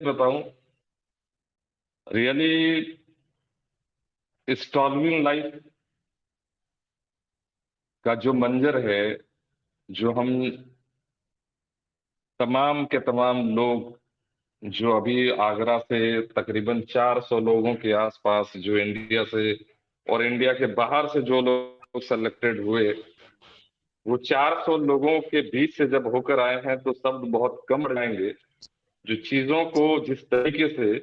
बताऊं, really स्टॉलविंग life का जो मंजर है, जो हम तमाम के तमाम लोग जो अभी आगरा से तकरीबन 400 लोगों के आसपास जो इंडिया से और इंडिया के बाहर से जो लोग सेलेक्टेड हुए, वो 400 लोगों के बीच से जब होकर आए हैं तो शब्द बहुत कम रहेंगे। जो चीजों को जिस तरीके से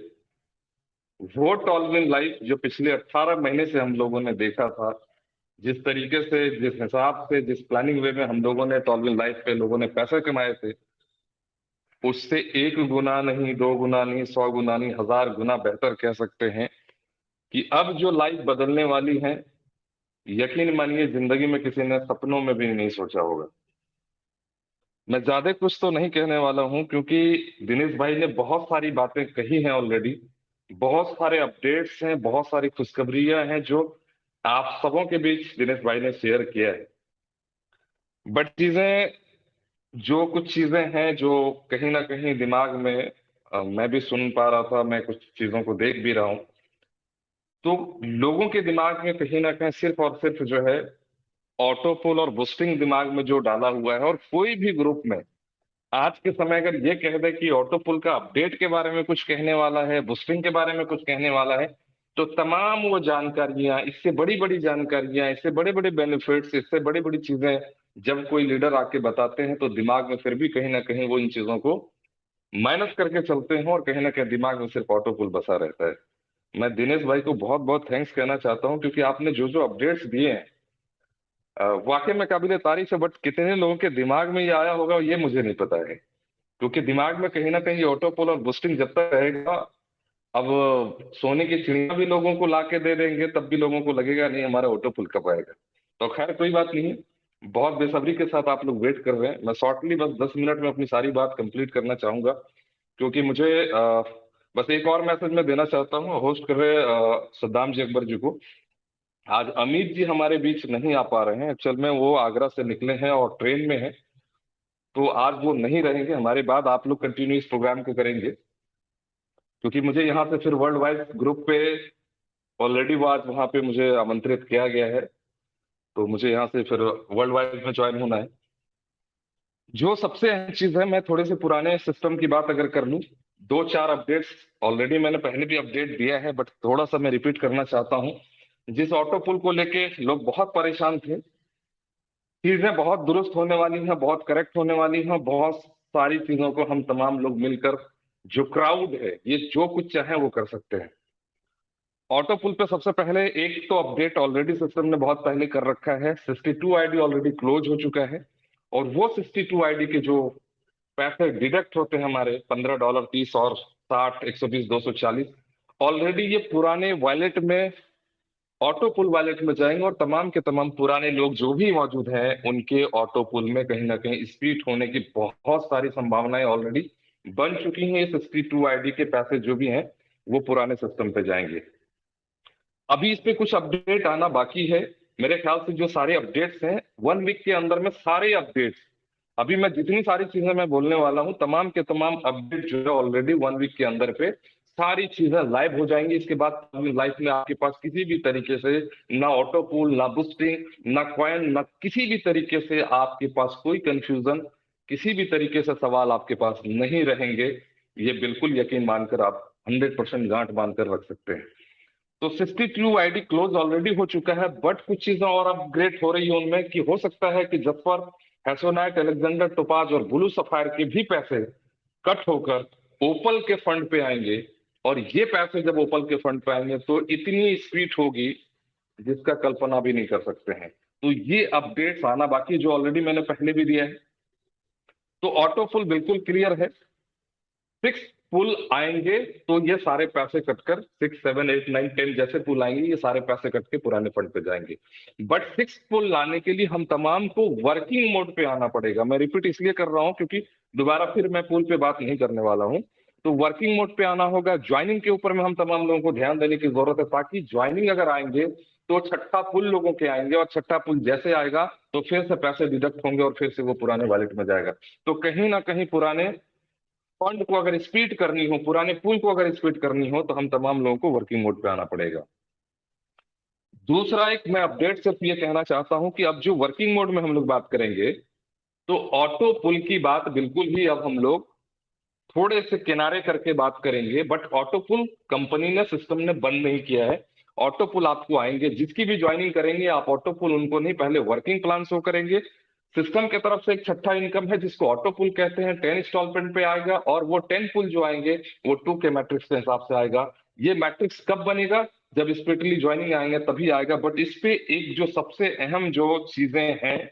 वो टॉलविंग लाइफ जो पिछले 18 महीने से हम लोगों ने देखा था, जिस तरीके से, जिस हिसाब से, जिस प्लानिंग वे में हम लोगों ने टॉलविंग लाइफ पे लोगों ने पैसे कमाए थे, उससे एक गुना नहीं, दो गुना नहीं, 100 गुना नहीं, 1000 गुना बेहतर कह सकते हैं कि अब जो लाइफ बदलने वाली है, यकीन मानिए जिंदगी में किसी ने सपनों में भी नहीं सोचा होगा। मैं ज्यादा कुछ तो नहीं कहने वाला हूं क्योंकि दिनेश भाई ने बहुत सारी बातें कही हैं ऑलरेडी। बहुत सारे अपडेट्स हैं, बहुत सारी खुशखबरियां हैं जो आप सबों के बीच दिनेश भाई ने शेयर किया है। बट चीजें, जो कुछ चीजें हैं जो कहीं ना कहीं दिमाग में, मैं भी सुन पा रहा था, मैं कुछ चीजों को देख भी रहा हूं, तो लोगों के दिमाग में कहीं ना कहीं सिर्फ और सिर्फ जो है ऑटो पुल और बूस्टिंग दिमाग में जो डाला हुआ है। और कोई भी ग्रुप में आज के समय अगर ये कह दे कि ऑटो पुल का अपडेट के बारे में कुछ कहने वाला है, बूस्टिंग के बारे में कुछ कहने वाला है, तो तमाम वो जानकारियां, इससे बड़ी बड़ी जानकारियां, इससे बड़े बड़े बेनिफिट्स, इससे बड़ी बड़ी चीजें जब कोई लीडर आके बताते हैं तो दिमाग में फिर भी कहीं ना कहीं वो इन चीजों को माइनस करके चलते हैं और कहीं ना कहीं दिमाग में सिर्फ ऑटो पुल बसा रहता है। मैं दिनेश भाई को बहुत बहुत थैंक्स कहना चाहता हूं क्योंकि आपने जो जो अपडेट्स दिए हैं, वाकई में काबिले तारीफ है। बट कितने लोगों के दिमाग में ये आया होगा ये मुझे नहीं पता है, क्योंकि दिमाग में कहीं ना कहीं ये ऑटो पुल और बूस्टिंग जब तक रहेगा, अब सोने की चिड़िया भी लोगों को ला के दे देंगे तब भी लोगों को लगेगा नहीं हमारा ऑटो पुल कब आएगा। तो खैर कोई बात नहीं है, बहुत बेसब्री के साथ आप लोग वेट कर रहे हैं। मैं शॉर्टली बस 10 मिनट में अपनी सारी बात कंप्लीट करना चाहूंगा क्योंकि मुझे बस एक और मैसेज मैं देना चाहता हूँ होस्ट कर रहे सद्दाम जी अकबर जी को। आज अमित जी हमारे बीच नहीं आ पा रहे हैं, एक्चुअल में वो आगरा से निकले हैं और ट्रेन में हैं, तो आज वो नहीं रहेंगे। हमारे बाद आप लोग कंटिन्यू इस प्रोग्राम को करेंगे क्योंकि मुझे यहाँ से फिर वर्ल्ड वाइड ग्रुप पे ऑलरेडी वो आज वहाँ पे मुझे आमंत्रित किया गया है, तो मुझे यहाँ से फिर वर्ल्ड वाइड में ज्वाइन होना है। जो सबसे अहम चीज है, मैं थोड़े से पुराने सिस्टम की बात अगर कर लूँ, दो चार अपडेट्स ऑलरेडी मैंने पहले भी अपडेट दिया है बट थोड़ा सा मैं रिपीट करना चाहता हूँ। जिस ऑटो पुल को लेके लोग बहुत परेशान थे, चीजें बहुत दुरुस्त होने वाली हैं, बहुत करेक्ट होने वाली हैं। बहुत सारी चीजों को हम तमाम लोग मिलकर, जो क्राउड है, ये जो कुछ चाहे वो कर सकते हैं। ऑटो पुल पे सबसे पहले एक तो अपडेट ऑलरेडी सिस्टम ने बहुत पहले कर रखा है, 62 आईडी ऑलरेडी क्लोज हो चुका है। और वो 62 आईडी के जो पैसे डिडक्ट होते हैं हमारे, $15, 30 और 60, 120, 240, ऑलरेडी ये पुराने वॉलेट में, ऑटो पुल वॉलेट में जाएंगे और तमाम के तमाम पुराने लोग जो भी मौजूद हैं उनके ऑटो पुल में कहीं ना कहीं स्पीड होने की बहुत सारी संभावनाएं ऑलरेडी बन चुकी हैं। ये 62 आईडी के पैसे जो भी हैं वो पुराने सिस्टम पे जाएंगे। अभी इस पे कुछ अपडेट आना बाकी है। मेरे ख्याल से जो सारे अपडेट्स हैं 1 वीक के अंदर में सारे अपडेट्स, अभी मैं जितनी सारी चीजें मैं बोलने वाला हूं, तमाम के तमाम अपडेट जो है ऑलरेडी 1 वीक के अंदर पे सारी चीजें लाइव हो जाएंगी। इसके बाद लाइफ में आपके पास किसी भी तरीके से ना ऑटो पूल, ना बूस्टिंग, ना कॉइन, ना किसी भी तरीके से आपके पास कोई कंफ्यूजन, किसी भी तरीके से सवाल आपके पास नहीं रहेंगे। ये बिल्कुल यकीन मानकर आप 100% गांठ बांधकर रख सकते हैं। तो 62 आईडी क्लोज ऑलरेडी हो चुका है बट कुछ चीजें और अपग्रेड हो रही है उनमें, कि हो सकता है कि जफर, हैसोनाइट, अलेक्जेंडर, टोपाज और ब्लू सफायर के भी पैसे कट होकर ओपल के फंड पे आएंगे। और ये पैसे जब ओपल के फंड पे आएंगे तो इतनी स्पीड होगी जिसका कल्पना भी नहीं कर सकते हैं। तो ये अपडेट्स आना बाकी, जो ऑलरेडी मैंने पहले भी दिया है। तो ऑटो फुल बिल्कुल क्लियर है, 6 पुल आएंगे तो ये सारे पैसे कटकर 6, 7, 8, 9, 10 जैसे पुल आएंगे, ये सारे पैसे कट के पुराने फंड पे जाएंगे। बट 6 पुल लाने के लिए हम तमाम को वर्किंग मोड पे आना पड़ेगा। मैं रिपीट इसलिए कर रहा हूं क्योंकि दोबारा फिर मैं पुल पे बात नहीं करने वाला हूं। तो वर्किंग मोड पे आना होगा। ज्वाइनिंग के ऊपर में हम तमाम लोगों को ध्यान देने की जरूरत है, ताकि ज्वाइनिंग अगर आएंगे तो छठा पुल लोगों के आएंगे और छठा पुल जैसे आएगा तो फिर से पैसे डिडक्ट होंगे और फिर से वो पुराने वॉलेट में जाएगा। तो कहीं ना कहीं पुराने फंड को अगर स्प्लिट करनी हो, पुराने पुल को अगर स्प्लिट करनी हो, तो हम तमाम लोगों को वर्किंग मोड पे आना पड़ेगा। दूसरा एक मैं अपडेट सिर्फ ये कहना चाहता हूं कि अब जो वर्किंग मोड में हम लोग बात करेंगे, तो ऑटो पुल की बात बिल्कुल ही अब हम लोग थोड़े से किनारे करके बात करेंगे। बट ऑटो पुल कंपनी ने, सिस्टम ने बंद नहीं किया है। ऑटो पुल आपको आएंगे, जिसकी भी ज्वाइनिंग करेंगे आप ऑटो पुल उनको नहीं, पहले वर्किंग प्लान शो करेंगे। सिस्टम की तरफ से एक छठा इनकम है जिसको ऑटो पुल कहते हैं, 10 इंस्टॉलमेंट पे आएगा, और वो 10 पुल जो आएंगे वो 2 के मैट्रिक्स के हिसाब से आएगा। ये मैट्रिक्स कब बनेगा? जब स्प्लिटली ज्वाइनिंग आएंगे तभी आएगा। बट इस पे एक जो सबसे अहम जो चीजें हैं,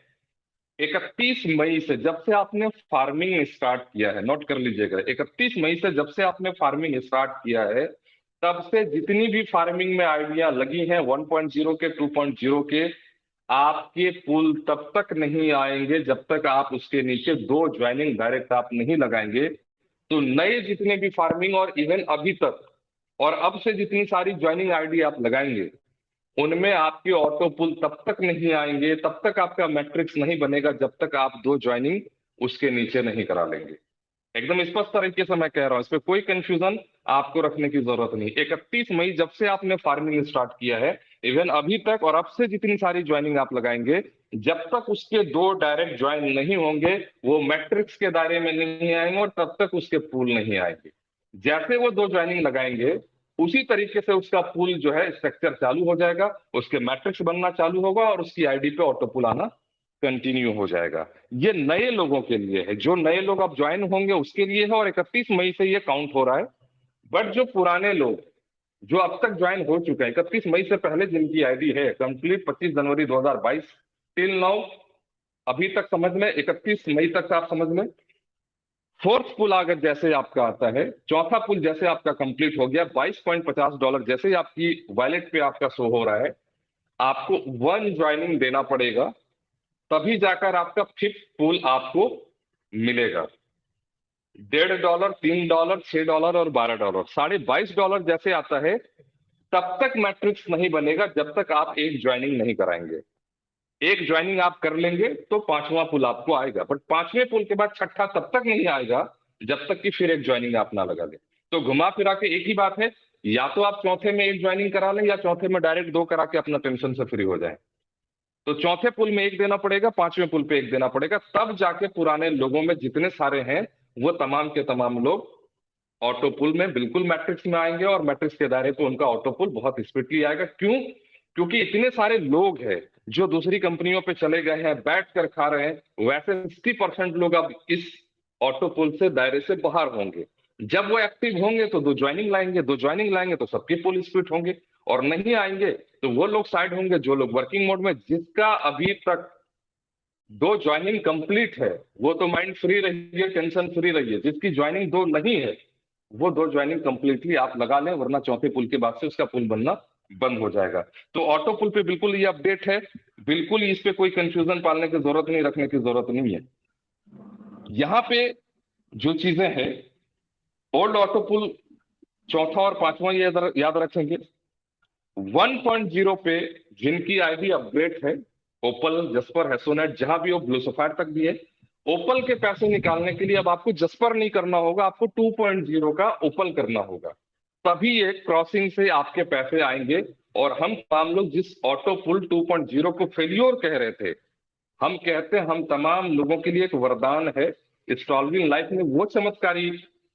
31 मई से जब से आपने फार्मिंग स्टार्ट किया है, नोट कर लीजिएगा, 31 मई से जब से आपने फार्मिंग स्टार्ट किया है, तब से जितनी भी फार्मिंग में आइडिया लगी हैं 1.0 के, 2.0 के, आपके पुल तब तक नहीं आएंगे जब तक आप उसके नीचे 2 ज्वाइनिंग डायरेक्ट आप नहीं लगाएंगे। तो नए जितने भी फार्मिंग और इवन अभी तक और अब से जितनी सारी ज्वाइनिंग आईडी आप लगाएंगे, उनमें आपके ऑटो पुल तब तक नहीं आएंगे, तब तक आपका मैट्रिक्स नहीं बनेगा जब तक आप 2 ज्वाइनिंग उसके नीचे नहीं करा लेंगे। एकदम स्पष्ट तरीके से मैं कह रहा हूं, इस पे कोई कंफ्यूजन आपको रखने की जरूरत नहीं। 31 मई जब से आपने फार्मिंग स्टार्ट किया है, इवन अभी तक और अब से जितनी सारी ज्वाइनिंग आप लगाएंगे, जब तक उसके 2 डायरेक्ट ज्वाइन नहीं होंगे, वो मैट्रिक्स के दायरे में नहीं आएंगे और तब तक उसके पुल नहीं आएंगे। जैसे वो 2 ज्वाइनिंग लगाएंगे, उसी तरीके से उसका पुल जो है स्ट्रक्चर चालू हो जाएगा, उसके मैट्रिक्स बनना चालू होगा और उसकी आईडी पे ऑटो पुल आना कंटिन्यू हो जाएगा। ये नए लोगों के लिए है, जो नए लोग अब ज्वाइन होंगे उसके लिए है, और 31 मई से ये काउंट हो रहा है। बट जो पुराने लोग जो अब तक ज्वाइन हो चुके हैं 31 मई से पहले, जिनकी आईडी है कंप्लीट 25 जनवरी 2022 टिल नाउ, अभी तक समझ में, 31 मई तक आप समझ में, फोर्थ पुल अगर जैसे आपका आता है, चौथा पुल जैसे आपका कंप्लीट हो गया, $22.50 जैसे ही आपकी वॉलेट पे आपका शो हो रहा है, आपको 1 ज्वाइनिंग देना पड़ेगा, तभी जाकर आपका फिफ्थ पुल आपको मिलेगा। $1.5, $3, $6 और $12, $22.5 जैसे आता है, तब तक मैट्रिक्स नहीं बनेगा जब तक आप एक ज्वाइनिंग नहीं कराएंगे। एक ज्वाइनिंग आप कर लेंगे तो 5वां पुल आपको आएगा, बट 5वें पुल के बाद छठा तब तक नहीं आएगा जब तक कि फिर एक ज्वाइनिंग आप ना लगा लें। तो घुमा फिरा के एक ही बात है, या तो आप चौथे में एक ज्वाइनिंग करा लें, या चौथे में डायरेक्ट 2 करा के अपना टेंशन से फ्री हो जाए। तो चौथे पुल में एक देना पड़ेगा, 5वें पुल पे एक देना पड़ेगा, तब जाके पुराने लोगों में जितने सारे हैं वो तमाम के तमाम लोग ऑटो पुल में बिल्कुल मैट्रिक्स में आएंगे, और मैट्रिक्स के दायरे पे उनका ऑटो पुल बहुत स्पीडली आएगा। क्यों? क्योंकि इतने सारे लोग हैं जो दूसरी कंपनियों पे चले गए हैं, बैठ कर खा रहे हैं, वैसे 60% लोग अब इस ऑटो पुल से दायरे से बाहर होंगे। जब वो एक्टिव होंगे तो 2 ज्वाइनिंग लाएंगे, 2 ज्वाइनिंग लाएंगे तो सबके पुल स्प्लिट होंगे, और नहीं आएंगे तो वो लोग साइड होंगे जो लोग वर्किंग मोड में, जिसका अभी तक 2 ज्वाइनिंग कंप्लीट है वो तो माइंड फ्री रहिए, टेंशन फ्री रहिए। जिसकी ज्वाइनिंग 2 नहीं है, वो 2 ज्वाइनिंग कंप्लीटली आप लगा लें, वरना चौथे पुल के बाद से उसका पुल बनना बंद हो जाएगा। तो ऑटो पुल पे बिल्कुल ये अपडेट है, बिल्कुल इस पे कोई कंफ्यूजन पालने की जरूरत नहीं, रखने की जरूरत नहीं है। यहाँ पे जो चीजें हैं, ओल्ड ऑटो पुल चौथा और 5वां ये याद रखेंगे। 1.0 पे जिनकी आईडी अपग्रेड है, ओपल, जस्पर, हेसोनेट, जहां भी हो, ब्लू सफायर तक भी है, ओपल के पैसे निकालने के लिए अब आपको जस्पर नहीं करना होगा, आपको 2.0 का ओपल करना होगा, तभी एक क्रॉसिंग से आपके पैसे आएंगे। और हम लोग जिस ऑटो पुल 2.0 को फेल्योर कह रहे थे, हम कहते हैं हम तमाम लोगों के लिए एक वरदान है। स्टॉलविंग लाइफ ने वो चमत्कारी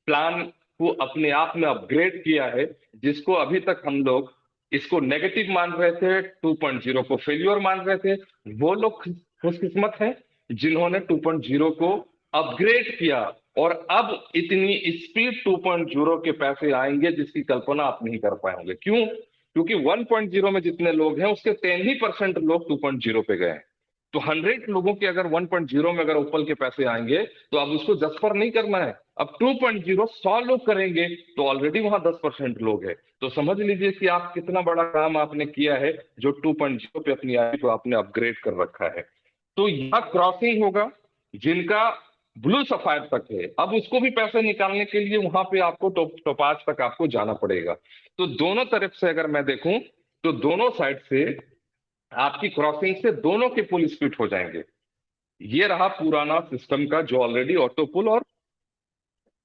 प्लान को अपने आप में अपग्रेड किया है, जिसको अभी तक हम लोग इसको नेगेटिव मान रहे थे, 2.0 को फेल्योर मान रहे थे। वो लोग खुशकिस्मत हैं जिन्होंने 2.0 को अपग्रेड किया, और अब इतनी स्पीड 2.0 के पैसे आएंगे जिसकी कल्पना आप नहीं कर पाएंगे। क्यों? क्योंकि 1.0 में जितने लोग हैं उसके 10% लोग 2.0 पे गए हैं। तो 100 लोगों के अगर 1.0 में अगर ओपल के पैसे आएंगे, तो अब उसको जस्पर नहीं करना है, अब 2.0 100 लोग करेंगे तो ऑलरेडी वहां 10% लोग हैं। तो समझ लीजिए कि आप कितना बड़ा काम आपने किया है, जो 2.0 पे अपनी आईडी को आपने अपग्रेड कर रखा है। तो यह क्रॉसिंग होगा जिनका ब्लू सफायर तक है, अब उसको भी पैसे निकालने के लिए वहां पे आपको टोपाज तक आपको जाना पड़ेगा। तो दोनों तरफ से अगर मैं देखूं, तो दोनों साइड से आपकी क्रॉसिंग से दोनों के पुल स्प्लिट हो जाएंगे। ये रहा पुराना सिस्टम का जो ऑलरेडी ऑटो पुल और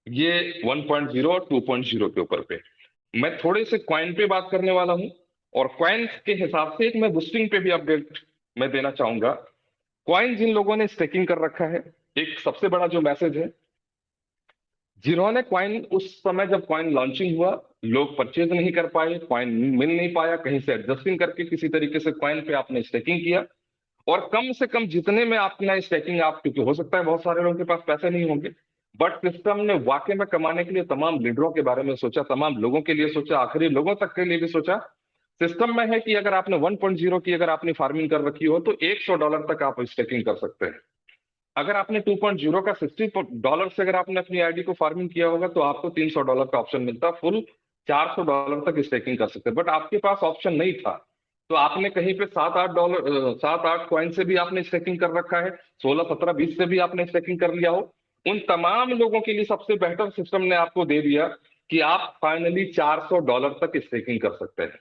ये 1.0 और 2.0 के ऊपर पे। मैं थोड़े से क्वाइन पे बात करने वाला हूँ, और क्वाइन के हिसाब से एक मैं बूस्टिंग पे भी अपडेट मैं देना चाहूंगा। क्वाइन जिन लोगों ने स्टेकिंग कर रखा है, एक सबसे बड़ा जो मैसेज है, जिन्होंने क्वाइन उस समय जब क्वाइन लॉन्चिंग हुआ, लोग परचेज नहीं कर पाए, क्वाइन मिल नहीं पाया, कहीं से एडजस्टिंग करके किसी तरीके से क्वाइन पे आपने स्टेकिंग किया, और कम से कम जितने में आपने स्टेकिंग, आप क्योंकि हो सकता है बहुत सारे लोगों के पास पैसे नहीं होंगे, बट सिस्टम ने वाकई में कमाने के लिए तमाम लीडरों के बारे में सोचा, तमाम लोगों के लिए सोचा, आखिरी लोगों तक के लिए भी सोचा। सिस्टम में है कि अगर आपने 1.0 की अगर आपने फार्मिंग कर रखी हो तो $100 तक आप स्टेकिंग कर सकते हैं। अगर आपने 2.0 का $60 से अगर आपने अपनी आईडी को फार्मिंग किया होगा तो आपको $300 का ऑप्शन मिलता, फुल $400 तक स्टेकिंग कर सकते हैं। बट आपके पास ऑप्शन नहीं था, तो आपने कहीं पे $7-8, 7-8 कॉइन से भी आपने स्टेकिंग कर रखा है, 16-17-20 से भी आपने स्टेकिंग कर लिया हो, उन तमाम लोगों के लिए सबसे बेहतर सिस्टम ने आपको दे दिया कि आप फाइनली $400 तक स्टेकिंग कर सकते हैं।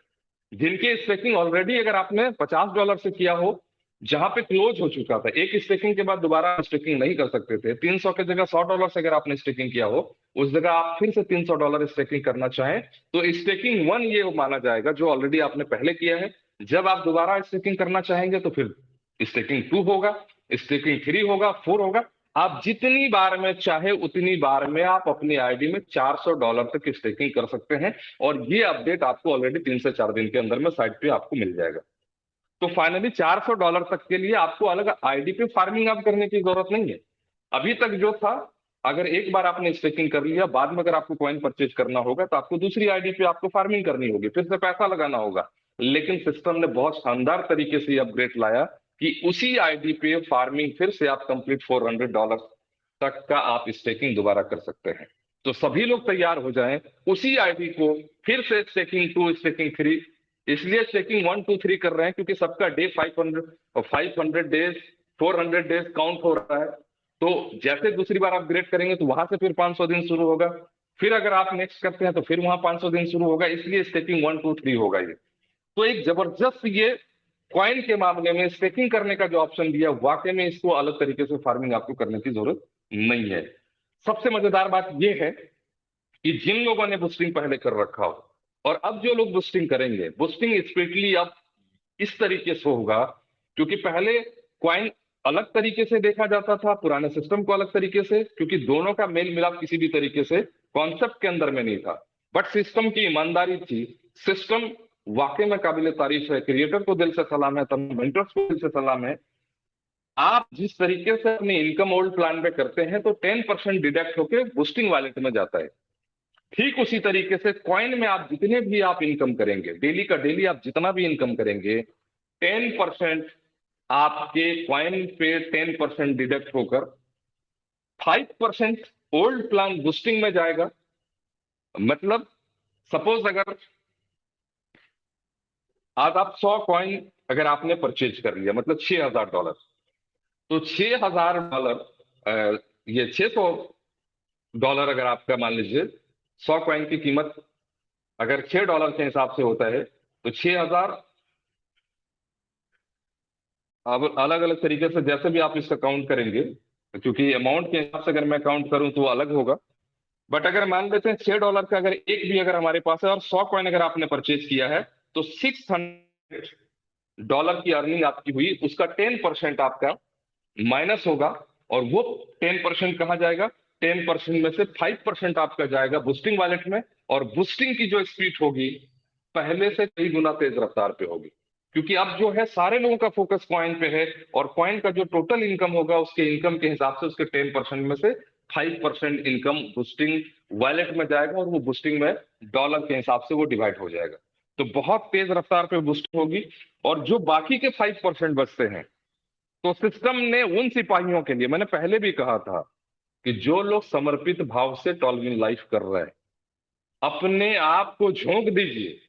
जिनके स्टेकिंग ऑलरेडी अगर आपने $50 से किया हो, जहां पे क्लोज हो चुका था, एक स्टेकिंग के बाद दोबारा स्टेकिंग नहीं कर सकते थे, 300 की जगह $100 से अगर आपने स्टेकिंग किया हो, उस जगह आप फिर से $300 स्टेकिंग करना चाहें, तो स्टेकिंग वन ये माना जाएगा जो ऑलरेडी आपने पहले किया है। जब आप दोबारा स्टेकिंग करना चाहेंगे तो फिर स्टेकिंग टू होगा, स्टेकिंग थ्री होगा, फोर होगा। आप जितनी बार में चाहे उतनी बार में आप अपनी आईडी में $400 तक स्टेकिंग कर सकते हैं, और ये अपडेट आपको ऑलरेडी 3 से 4 दिन के अंदर में साइट पे आपको मिल जाएगा। तो फाइनली $400 तक के लिए आपको अलग आईडी पे फार्मिंग आप करने की जरूरत नहीं है। अभी तक जो था, अगर एक बार आपने स्टेकिंग कर लिया, बाद में अगर आपको कॉइन परचेज करना होगा तो आपको दूसरी आईडी पे आपको फार्मिंग करनी होगी, फिर से पैसा लगाना होगा। लेकिन सिस्टम ने बहुत शानदार तरीके से अपग्रेड लाया कि उसी आईडी पे फार्मिंग फिर से आप कंप्लीट $400 तक का आप स्टेकिंग दोबारा कर सकते हैं। तो सभी लोग तैयार हो जाएं उसी आईडी को फिर से स्टेकिंग टू, स्टेकिंग थ्री, इसलिए चेकिंग 1 2 3 कर रहे हैं क्योंकि सबका डे 500 डेज, 400 डेज काउंट हो रहा है। तो जैसे दूसरी बार आप ग्रेड करेंगे तो वहां से फिर 500 दिन शुरू होगा, फिर अगर आप नेक्स्ट करते हैं तो फिर वहां 500 दिन शुरू होगा, इसलिए स्टेकिंग 1 2 3 होगा ये। तो एक जबरदस्त ये क्वाइन के मामले में स्टेकिंग करने का जो ऑप्शन दिया, वाकई में इसको अलग तरीके से फार्मिंग आपको करने की जरूरत नहीं है। सबसे मजेदार बात यह है कि जिन लोगों ने बूस्टिंग पहले कर रखा हो, और अब जो लोग बूस्टिंग करेंगे, बूस्टिंग स्पेशली अब इस तरीके से होगा, क्योंकि पहले क्वाइन अलग तरीके से देखा जाता था, पुराने सिस्टम को अलग तरीके से, क्योंकि दोनों का मेल मिलाप किसी भी तरीके से कॉन्सेप्ट के अंदर में नहीं था। बट सिस्टम की ईमानदारी थी, सिस्टम वाकई में काबिल तारीफ है, क्रिएटर को दिल से सलाम है, तमाम मेंटर्स को दिल से सलाम है। आप जिस तरीके से अपनी इनकम ओल्ड प्लान पे करते हैं तो 10% डिडक्ट होके बूस्टिंग वॉलेट में जाता है, ठीक उसी तरीके से कॉइन में आप जितने भी आप इनकम करेंगे, डेली का डेली आप जितना भी इनकम करेंगे, 10% आपके क्वाइन पे 10% डिडक्ट होकर 5% ओल्ड प्लान बूस्टिंग में जाएगा। मतलब सपोज अगर आज आप 100 कॉइन अगर आपने परचेज कर लिया, मतलब $6000, तो $6000, ये $600 अगर आपका मान लीजिए 100 कॉइन की कीमत अगर $6 के हिसाब से होता है, तो 6000, अब अलग अलग तरीके से जैसे भी आप इसका काउंट करेंगे, क्योंकि अमाउंट के हिसाब से अगर मैं काउंट करूं तो वो अलग होगा। बट अगर मान लेते हैं $6 का अगर एक भी अगर हमारे पास है और 100 कॉइन अगर आपने परचेज किया है, तो $600 की अर्निंग आपकी हुई, उसका 10% आपका माइनस होगा। और वो 10% कहाँ जाएगा? 10% में से 5% आपका जाएगा बूस्टिंग वॉलेट में, और बूस्टिंग की जो स्पीड होगी पहले से कई गुना तेज रफ्तार पे होगी, क्योंकि अब जो है सारे लोगों का फोकस कॉइन पे है, और कॉइन का जो टोटल इनकम होगा उसके इनकम के हिसाब से उसके 10% में से 5% इनकम बूस्टिंग वॉलेट में जाएगा, और वो बूस्टिंग में डॉलर के हिसाब से वो डिवाइड हो जाएगा। तो बहुत तेज रफ्तार पे बूस्ट होगी। और जो बाकी के 5% बचते हैं, तो सिस्टम ने उन सिपाहियों के लिए, मैंने पहले भी कहा था कि जो लोग समर्पित भाव से टॉलविन लाइफ कर रहे हैं, अपने आप को झोंक दीजिए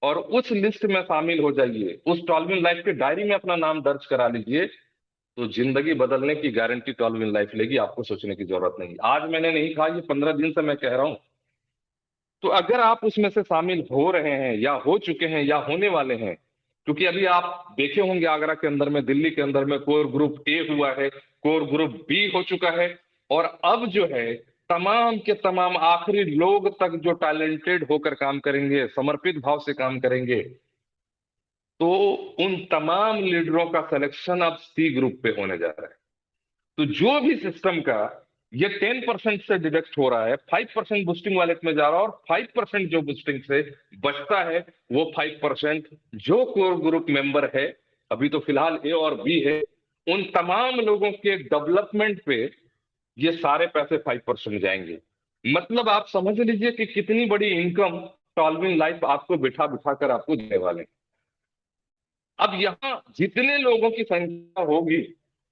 और उस लिस्ट में शामिल हो जाइए, उस टॉलविन लाइफ के डायरी में अपना नाम दर्ज करा लीजिए। तो जिंदगी बदलने की गारंटी टॉलविन लाइफ लेगी, आपको सोचने की जरूरत नहीं। आज मैंने नहीं कहा, ये 15 दिन से मैं कह रहा हूं। तो अगर आप उसमें से शामिल हो रहे हैं या हो चुके हैं या होने वाले हैं, क्योंकि अभी आप देखे होंगे आगरा के अंदर में, दिल्ली के अंदर में कोर ग्रुप ए हुआ है, कोर ग्रुप बी हो चुका है, और अब जो है तमाम के तमाम आखिरी लोग तक जो टैलेंटेड होकर काम करेंगे, समर्पित भाव से काम करेंगे, तो उन तमाम लीडरों का सिलेक्शन अब सी ग्रुप पे होने जा रहा है। तो जो भी सिस्टम का ये 10% से डिडक्ट हो रहा है, 5% बूस्टिंग वॉलेट में जा रहा है, और 5% जो बूस्टिंग से बचता है, वो 5% जो कोर ग्रुप मेंबर है, अभी तो फिलहाल ए और बी है, उन तमाम लोगों के डेवलपमेंट पे ये सारे पैसे 5% जाएंगे। मतलब आप समझ लीजिए कि कितनी बड़ी इनकम सॉल्विंग लाइफ आपको बिठा बिठा कर आपको देने वाले हैं। अब यहाँ जितने लोगों की संख्या होगी,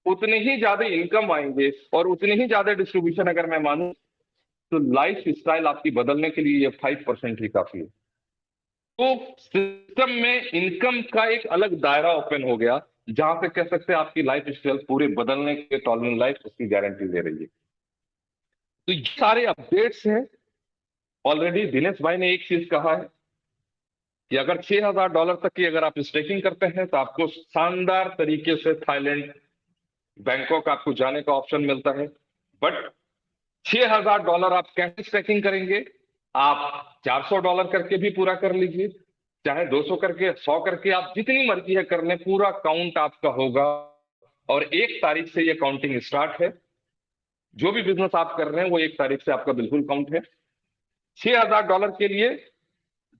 उतने ही ज्यादा इनकम आएंगे, और उतने ही ज्यादा डिस्ट्रीब्यूशन अगर मैं मानूं, तो लाइफ स्टाइल आपकी बदलने के लिए ये 5% ही काफी है। तो सिस्टम में इनकम का एक अलग दायरा ओपन हो गया, जहां से कह सकते हैं आपकी लाइफ स्टाइल पूरे बदलने के टॉलरेंट लाइफ उसकी गारंटी दे रही है। तो ये सारे अपडेट्स हैं। ऑलरेडी दिनेश भाई ने एक चीज कहा है कि अगर $6,000 तक की अगर आप स्टेकिंग करते हैं, तो आपको शानदार तरीके से थाईलैंड, बैंकॉक आपको जाने का ऑप्शन मिलता है। बट $6,000 आप कैसे स्टेकिंग करेंगे? आप $400 करके भी पूरा कर लीजिए, चाहे 200 करके, 100 करके, आप जितनी मर्जी है कर लें, पूरा काउंट आपका होगा। और 1 तारीख से ये काउंटिंग स्टार्ट है। जो भी बिजनेस आप कर रहे हैं वो 1 तारीख से आपका बिल्कुल काउंट है। $6,000 के लिए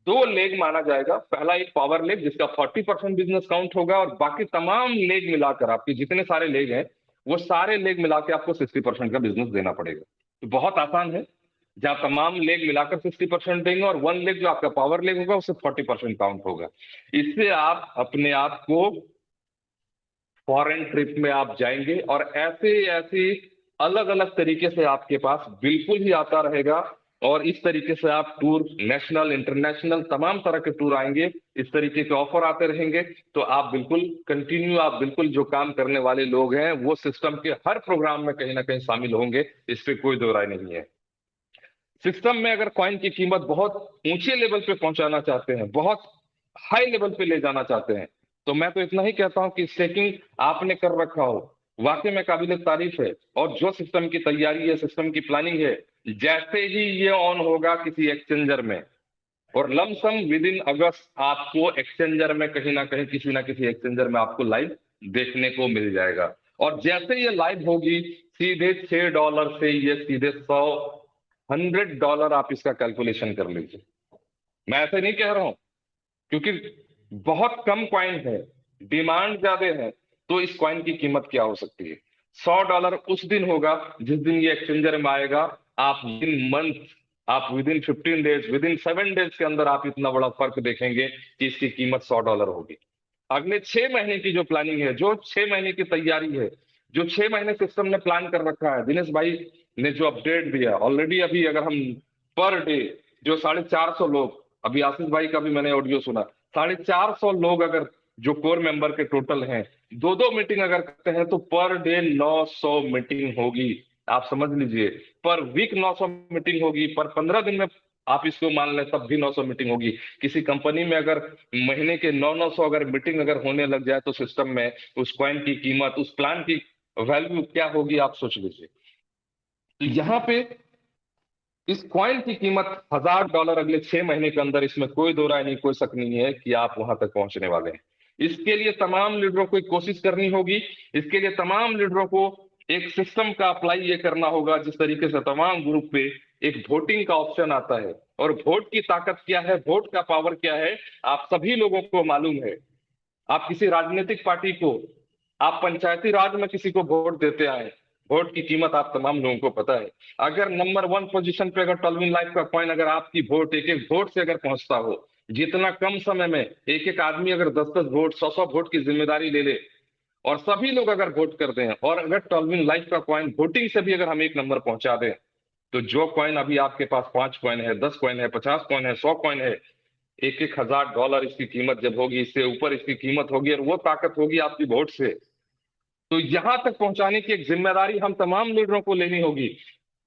2 लेग माना जाएगा। पहला एक पावर लेग जिसका 40% बिजनेस काउंट होगा, और बाकी तमाम लेग मिलाकर आपके जितने सारे लेग हैं, वो सारे लेग मिला के आपको 60% का बिजनेस देना पड़ेगा। तो बहुत आसान है, जहां तमाम लेग मिलाकर 60% देंगे, और 1 लेग जो आपका पावर लेग होगा उससे 40% काउंट होगा। इससे आप अपने आप को फॉरेन ट्रिप में आप जाएंगे, और ऐसे ऐसे अलग अलग तरीके से आपके पास बिल्कुल ही आता रहेगा। और इस तरीके से आप टूर, नेशनल इंटरनेशनल तमाम तरह के टूर आएंगे, इस तरीके के ऑफर आते रहेंगे। तो आप बिल्कुल कंटिन्यू, आप बिल्कुल जो काम करने वाले लोग हैं वो सिस्टम के हर प्रोग्राम में कहीं ना कहीं शामिल होंगे, इस पे कोई दो राय नहीं है। सिस्टम में अगर कॉइन की कीमत बहुत ऊंचे लेवल पे पहुंचाना चाहते हैं, बहुत हाई लेवल पे ले जाना चाहते हैं, तो मैं तो इतना ही कहता हूं कि स्टेकिंग आपने कर रखा हो, वाकई में काबिल तारीफ है। और जो सिस्टम की तैयारी है, सिस्टम की प्लानिंग है, जैसे ही ये ऑन होगा किसी एक्सचेंजर में, और लमसम विद इन अगस्त आपको एक्सचेंजर में कहीं ना कहीं, किसी ना किसी एक्सचेंजर में आपको लाइव देखने को मिल जाएगा। और जैसे ये लाइव होगी, सीधे $6 से ये सीधे 100 आप इसका कैलकुलेशन कर लीजिए। मैं ऐसे नहीं कह रहा हूं, क्योंकि बहुत कम कॉइन है, डिमांड ज्यादा है, तो इस कॉइन की कीमत क्या हो सकती है? $100 उस दिन होगा जिस दिन ये एक्सचेंजर में आएगा। आप विद इन मंथ, आप with in 15 days, with in 7 days के अंदर आप इतना बड़ा फर्क देखेंगे कि इसकी कीमत $100 होगी। अगले 6 महीने की जो प्लानिंग है, जो 6 महीने की तैयारी है, जो 6 महीने सिस्टम ने प्लान कर रखा है, दिनेश भाई ने जो अपडेट दिया ऑलरेडी, अभी अगर हम पर डे जो 450 लोग, अभी आशीष भाई का भी मैंने ऑडियो सुना, 450 लोग अगर जो कोर मेंबर के टोटल हैं, दो दो मीटिंग अगर करते हैं, तो पर डे 900 मीटिंग होगी। आप समझ लीजिए, पर वीक 900 मीटिंग होगी, पर 15 दिन में आप इसको मान लें तब भी 900 मीटिंग होगी। किसी कंपनी में अगर महीने के 900 अगर मीटिंग अगर होने लग जाए, तो सिस्टम में उस कॉइन की कीमत, उस प्लान की वैल्यू क्या होगी, आप सोच लीजिए। तो यहाँ पे इस कॉइन की कीमत $1,000 अगले 6 महीने के अंदर, इसमें कोई दो राय नहीं, कोई शक नहीं है कि आप वहां तक पहुंचने वाले हैं। इसके लिए तमाम लीडरों को एक कोशिश करनी होगी। इसके लिए तमाम लीडरों को एक सिस्टम का अप्लाई ये करना होगा, जिस तरीके से तमाम ग्रुप पे एक वोटिंग का ऑप्शन आता है। और वोट की ताकत क्या है, वोट का पावर क्या है, आप सभी लोगों को मालूम है। आप किसी राजनीतिक पार्टी को, आप पंचायती राज में किसी को वोट देते आए, वोट की कीमत आप तमाम लोगों को पता है। अगर नंबर 1 पोजीशन पे अगर टॉलविन लाइफ का कॉइन, अगर आपकी वोट एक एक वोट से अगर पहुंचता हो, जितना कम समय में एक एक आदमी अगर 10-10 वोट, 100-100 वोट की जिम्मेदारी ले ले, और सभी लोग अगर वोट कर दें, और अगर टॉलविन लाइफ का कॉइन वोटिंग से भी अगर हम 1 नंबर पहुंचा दें, तो जो कॉइन अभी आपके पास 5 कॉइन है, 10 कॉइन है, 50 कॉइन है, 100 कॉइन है, एक एक $1,000 इसकी कीमत जब होगी, इससे ऊपर इसकी कीमत होगी, और वो ताकत होगी आपकी वोट से। तो यहां तक पहुंचाने की एक जिम्मेदारी हम तमाम लीडरों को लेनी होगी।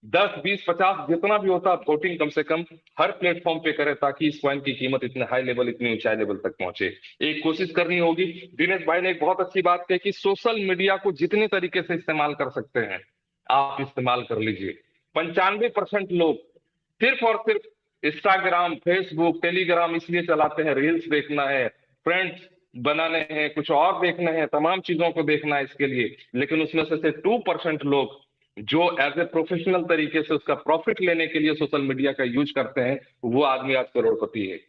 10, 20, 50 जितना भी होता, वोटिंग कम से कम हर प्लेटफॉर्म पे करें, ताकि इस कॉइन की कीमत इतने हाई लेवल, इतनी ऊंचाई लेवल तक पहुंचे। एक कोशिश करनी होगी। दिनेश भाई ने एक बहुत अच्छी बात कही कि सोशल मीडिया को जितने तरीके से इस्तेमाल कर सकते हैं, आप इस्तेमाल कर लीजिए। 95% लोग सिर्फ और सिर्फ इंस्टाग्राम, फेसबुक, टेलीग्राम इसलिए चलाते हैं, रील्स देखना है, फ्रेंड्स बनाने हैं, कुछ और देखना है, तमाम चीजों को देखना है इसके लिए। लेकिन उसमें से सिर्फ 2% लोग जो एज ए प्रोफेशनल तरीके से उसका प्रॉफिट लेने के लिए सोशल मीडिया का यूज करते हैं, वो आदमी आज करोड़पति है।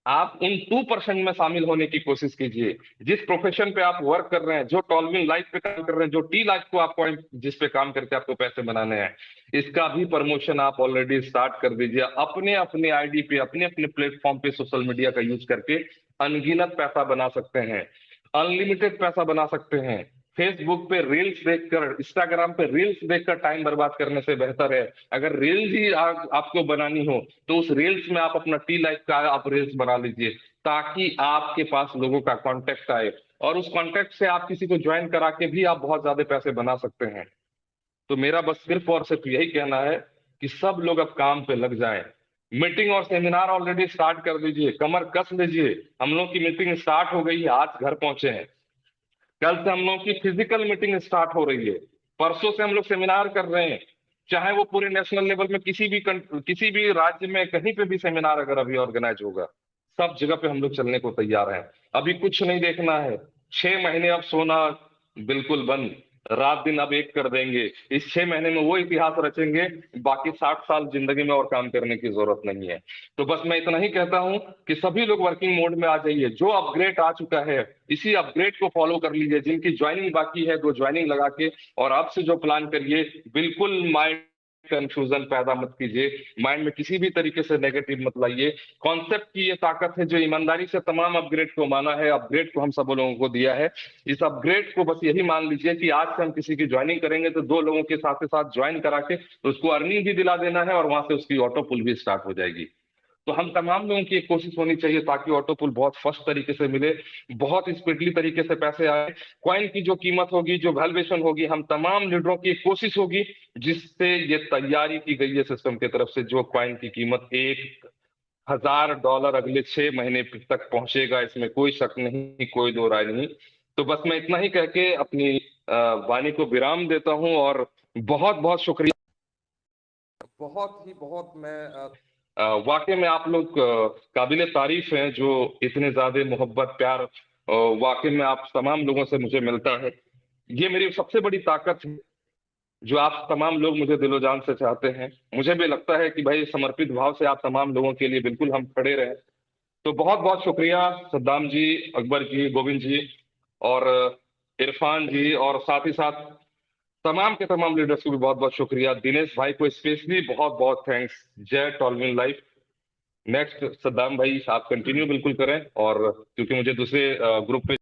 आप उन 2% में शामिल होने की कोशिश कीजिए। जिस प्रोफेशन पे आप वर्क कर रहे हैं, जो टॉलविंग लाइफ पे काम कर रहे हैं, जो टी लाइफ को आप पॉइंट जिस पे काम करके आपको पैसे बनाने हैं, इसका भी प्रमोशन आप ऑलरेडी स्टार्ट कर दीजिए। अपने अपने आईडी पे, अपने अपने प्लेटफॉर्म पे सोशल मीडिया का यूज करके अनगिनत पैसा बना सकते हैं, अनलिमिटेड पैसा बना सकते हैं। फेसबुक पे रील्स देखकर, इंस्टाग्राम पे रील्स देखकर टाइम बर्बाद करने से बेहतर है, अगर रील्स ही आपको बनानी हो तो उस रील्स में आप अपना टी लाइफ का आप रील्स बना लीजिए, ताकि आपके पास लोगों का कांटेक्ट आए और उस कांटेक्ट से आप किसी को ज्वाइन करा के भी आप बहुत ज्यादा पैसे बना सकते हैं। तो मेरा बस सिर्फ और सिर्फ यही कहना है कि सब लोग अब काम पे लग जाएं। मीटिंग और सेमिनार ऑलरेडी स्टार्ट कर दीजिए, कमर कस लीजिए। हम लोग की मीटिंग स्टार्ट हो गई है, आज घर पहुंचे हैं। कल से हम लोग की फिजिकल मीटिंग स्टार्ट हो रही है, परसों से हम लोग सेमिनार कर रहे हैं। चाहे वो पूरे नेशनल लेवल में किसी भी राज्य में कहीं पे भी सेमिनार अगर अभी ऑर्गेनाइज होगा, सब जगह पे हम लोग चलने को तैयार हैं। अभी कुछ नहीं देखना है। 6 महीने अब सोना बिल्कुल बंद, रात दिन अब एक कर देंगे। इस 6 महीने में वो इतिहास रचेंगे, बाकी 60 साल जिंदगी में और काम करने की जरूरत नहीं है। तो बस मैं इतना ही कहता हूं कि सभी लोग वर्किंग मोड में आ जाइए। जो अपग्रेड आ चुका है, इसी अपग्रेड को फॉलो कर लीजिए। जिनकी ज्वाइनिंग बाकी है, वो ज्वाइनिंग लगा के और अब से जो प्लान करिए, बिल्कुल माइंड कंफ्यूजन पैदा मत कीजिए, माइंड में किसी भी तरीके से नेगेटिव मत लाइए। कॉन्सेप्ट की ये ताकत है जो ईमानदारी से तमाम अपग्रेड को माना है, अपग्रेड को हम सब लोगों को दिया है। इस अपग्रेड को बस यही मान लीजिए कि आज से हम किसी की ज्वाइनिंग करेंगे तो 2 लोगों के साथ साथ ज्वाइन करा के उसको अर्निंग भी दिला देना है और वहां से उसकी ऑटो पुल भी स्टार्ट हो जाएगी। तो हम तमाम लोगों की एक कोशिश होनी चाहिए ताकि ऑटो पुल बहुत फर्स्ट तरीके से मिले, बहुत स्पीडली तरीके से पैसे आए। कॉइन की जो कीमत होगी, जो वैल्यूएशन होगी, हम तमाम लीडरों की एक कोशिश होगी जिससे ये तैयारी की गई है सिस्टम की तरफ से, जो कॉइन की कीमत $1,000 अगले 6 महीने तक पहुंचेगा, इसमें कोई शक नहीं, कोई दो राय नहीं। तो बस मैं इतना ही कह के अपनी वाणी को विराम देता हूं और बहुत बहुत शुक्रिया। बहुत ही बहुत मैं वाकई में आप लोग काबिले तारीफ हैं, जो इतने ज्यादा मोहब्बत प्यार वाकई में आप तमाम लोगों से मुझे मिलता है। ये मेरी सबसे बड़ी ताकत है, जो आप तमाम लोग मुझे दिलो जान से चाहते हैं। मुझे भी लगता है कि भाई समर्पित भाव से आप तमाम लोगों के लिए बिल्कुल हम खड़े रहे। तो बहुत बहुत शुक्रिया सद्दाम जी, अकबर जी, गोविंद जी और इरफान जी, और साथ ही साथ तमाम के तमाम लीडर्स को भी बहुत बहुत शुक्रिया। दिनेश भाई को स्पेशली बहुत बहुत थैंक्स। जय टॉलविन लाइफ। नेक्स्ट सद्दाम भाई आप कंटिन्यू बिल्कुल करें, और क्योंकि मुझे दूसरे ग्रुप पे